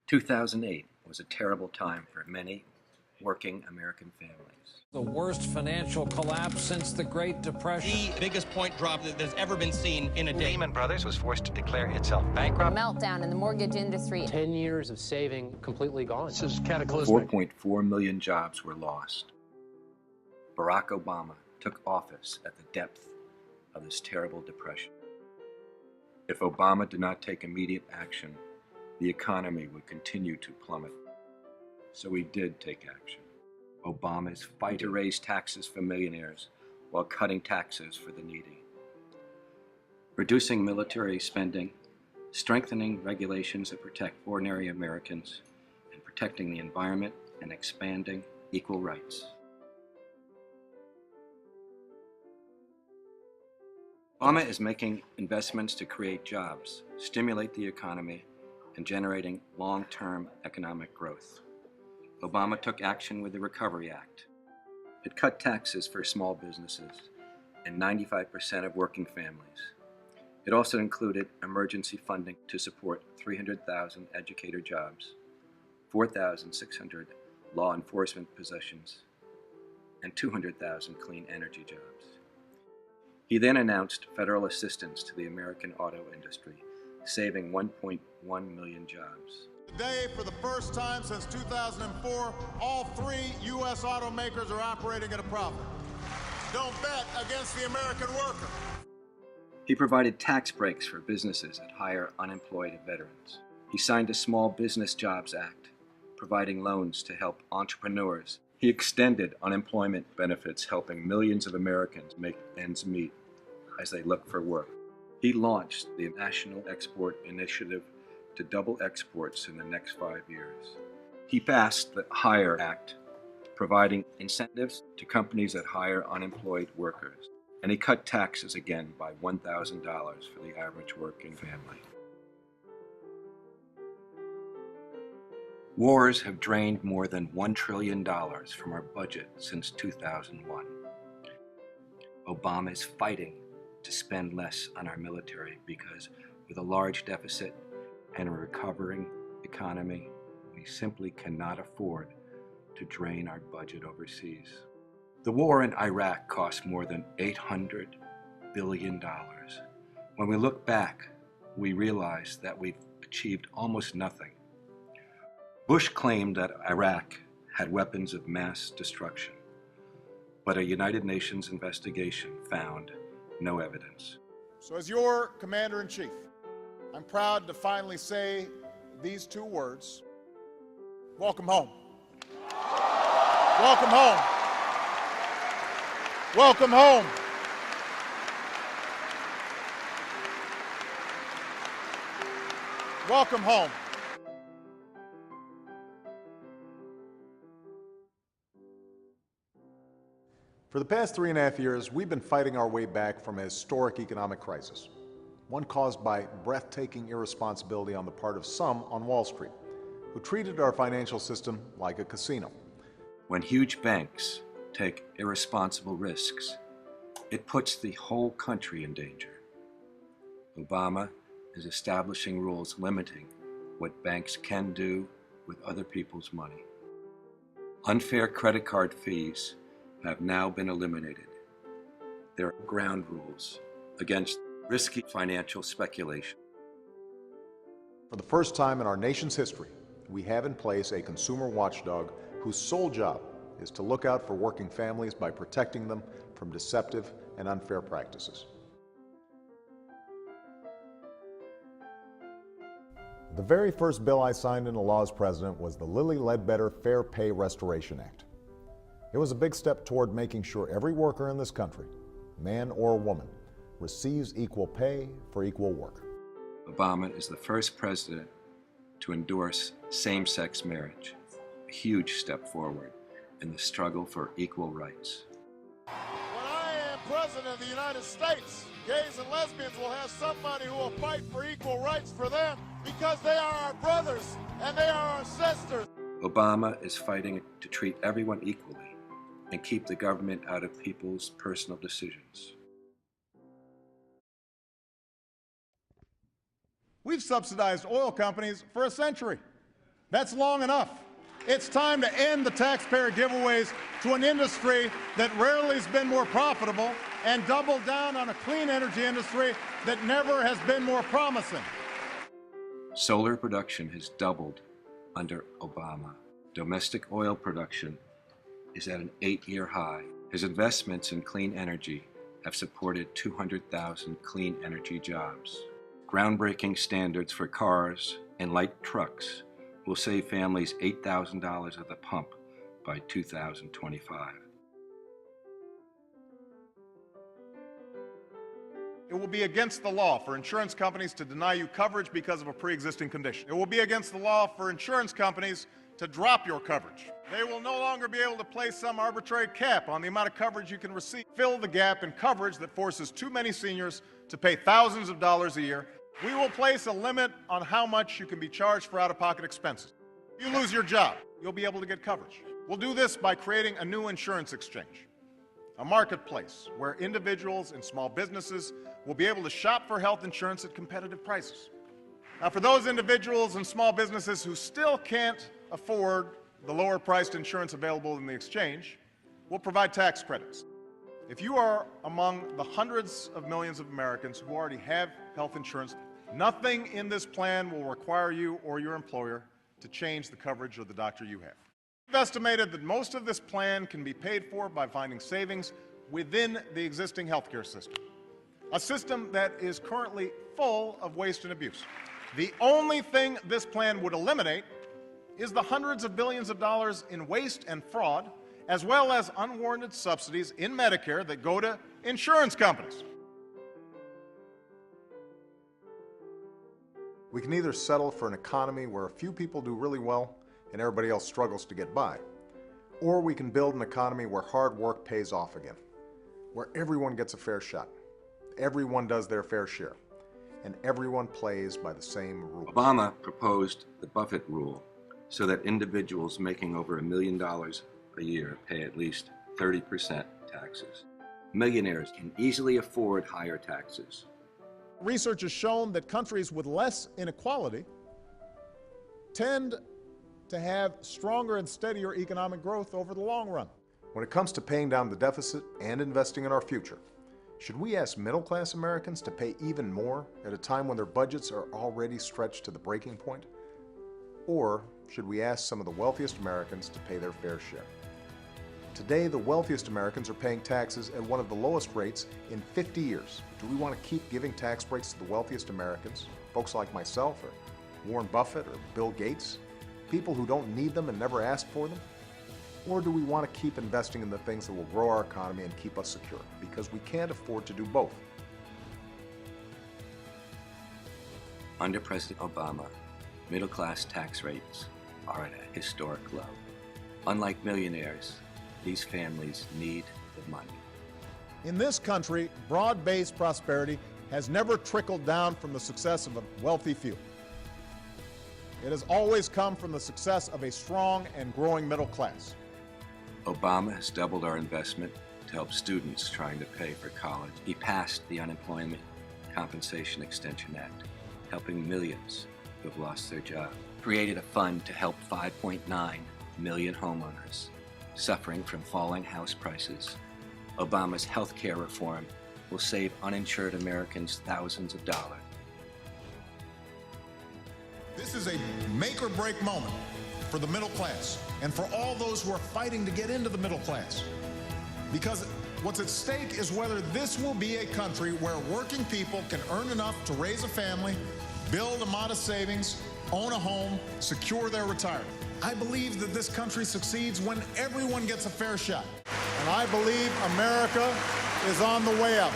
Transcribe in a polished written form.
2008 was a terrible time for many working American families. The worst financial collapse since the Great Depression. The biggest point drop that's ever been seen in a day. Lehman Brothers was forced to declare itself bankrupt. Meltdown in the mortgage industry. 10 years of saving completely gone. This is cataclysmic. 4.4 million jobs were lost. Barack Obama took office at the depth of this terrible depression. If Obama did not take immediate action, the economy would continue to plummet. So he did take action. Obama's fight to raise taxes for millionaires while cutting taxes for the needy. Reducing military spending, strengthening regulations that protect ordinary Americans, and protecting the environment and expanding equal rights. Obama is making investments to create jobs, stimulate the economy, and generating long-term economic growth. Obama took action with the Recovery Act. It cut taxes for small businesses and 95% of working families. It also included emergency funding to support 300,000 educator jobs, 4,600 law enforcement positions, and 200,000 clean energy jobs. He then announced federal assistance to the American auto industry, saving 1.1 million jobs. Today, for the first time since 2004, all 3 U.S. automakers are operating at a profit. Don't bet against the American worker. He provided tax breaks for businesses that hire unemployed veterans. He signed a Small Business Jobs Act, providing loans to help entrepreneurs. He extended unemployment benefits, helping millions of Americans make ends meet as they look for work. He launched the National Export Initiative to double exports in the next 5 years. He passed the HIRE Act, providing incentives to companies that hire unemployed workers. And he cut taxes again by $1,000 for the average working family. Wars have drained more than $1 trillion from our budget since 2001. Obama is fighting to spend less on our military because with a large deficit and a recovering economy, we simply cannot afford to drain our budget overseas. The war in Iraq cost more than $800 billion. When we look back, we realize that we've achieved almost nothing. Bush claimed that Iraq had weapons of mass destruction, but a United Nations investigation found no evidence. So as your Commander-in-Chief, I'm proud to finally say these 2 words: welcome home. Welcome home. Welcome home. Welcome home. For the past 3.5 years, we've been fighting our way back from a historic economic crisis, one caused by breathtaking irresponsibility on the part of some on Wall Street, who treated our financial system like a casino. When huge banks take irresponsible risks, it puts the whole country in danger. Obama is establishing rules limiting what banks can do with other people's money. Unfair credit card fees have now been eliminated. There are ground rules against risky financial speculation. For the first time in our nation's history, we have in place a consumer watchdog whose sole job is to look out for working families by protecting them from deceptive and unfair practices. The very first bill I signed into law as president was the Lilly Ledbetter Fair Pay Restoration Act. It was a big step toward making sure every worker in this country, man or woman, receives equal pay for equal work. Obama is the first president to endorse same-sex marriage, a huge step forward in the struggle for equal rights. When I am president of the United States, gays and lesbians will have somebody who will fight for equal rights for them because they are our brothers and they are our sisters. Obama is fighting to treat everyone equally and keep the government out of people's personal decisions. We've subsidized oil companies for a century. That's long enough. It's time to end the taxpayer giveaways to an industry that rarely has been more profitable and double down on a clean energy industry that never has been more promising. Solar production has doubled under Obama. Domestic oil production is at an 8-year high. His investments in clean energy have supported 200,000 clean energy jobs. Groundbreaking standards for cars and light trucks will save families $8,000 at the pump by 2025. It will be against the law for insurance companies to deny you coverage because of a pre-existing condition. It will be against the law for insurance companies to drop your coverage. They will no longer be able to place some arbitrary cap on the amount of coverage you can receive. Fill the gap in coverage that forces too many seniors to pay thousands of dollars a year. We will place a limit on how much you can be charged for out-of-pocket expenses. If you lose your job, you'll be able to get coverage. We'll do this by creating a new insurance exchange, a marketplace where individuals and small businesses will be able to shop for health insurance at competitive prices. Now, for those individuals and small businesses who still can't afford the lower-priced insurance available in the exchange, we'll provide tax credits. If you are among the hundreds of millions of Americans who already have health insurance, nothing in this plan will require you or your employer to change the coverage of the doctor you have. We've estimated that most of this plan can be paid for by finding savings within the existing healthcare system, a system that is currently full of waste and abuse. The only thing this plan would eliminate is the hundreds of billions of dollars in waste and fraud, as well as unwarranted subsidies in Medicare that go to insurance companies. We can either settle for an economy where a few people do really well and everybody else struggles to get by, or we can build an economy where hard work pays off again, where everyone gets a fair shot, everyone does their fair share, and everyone plays by the same rules. Obama proposed the Buffett rule so that individuals making over $1 million a year pay at least 30% taxes. Millionaires can easily afford higher taxes. Research has shown that countries with less inequality tend to have stronger and steadier economic growth over the long run. When it comes to paying down the deficit and investing in our future, should we ask middle-class Americans to pay even more at a time when their budgets are already stretched to the breaking point? Or should we ask some of the wealthiest Americans to pay their fair share? Today, the wealthiest Americans are paying taxes at one of the lowest rates in 50 years. Do we want to keep giving tax breaks to the wealthiest Americans, folks like myself or Warren Buffett or Bill Gates, people who don't need them and never ask for them? Or do we want to keep investing in the things that will grow our economy and keep us secure? Because we can't afford to do both. Under President Obama, middle-class tax rates are at a historic low. Unlike millionaires, these families need the money. In this country, broad-based prosperity has never trickled down from the success of a wealthy few. It has always come from the success of a strong and growing middle class. Obama has doubled our investment to help students trying to pay for college. He passed the Unemployment Compensation Extension Act, helping millions who have lost their job. Created a fund to help 5.9 million homeowners suffering from falling house prices. Obama's health care reform will save uninsured Americans thousands of dollars. This is a make-or-break moment for the middle class and for all those who are fighting to get into the middle class. Because what's at stake is whether this will be a country where working people can earn enough to raise a family, build a modest savings, own a home, secure their retirement. I believe that this country succeeds when everyone gets a fair shot. And I believe America is on the way up.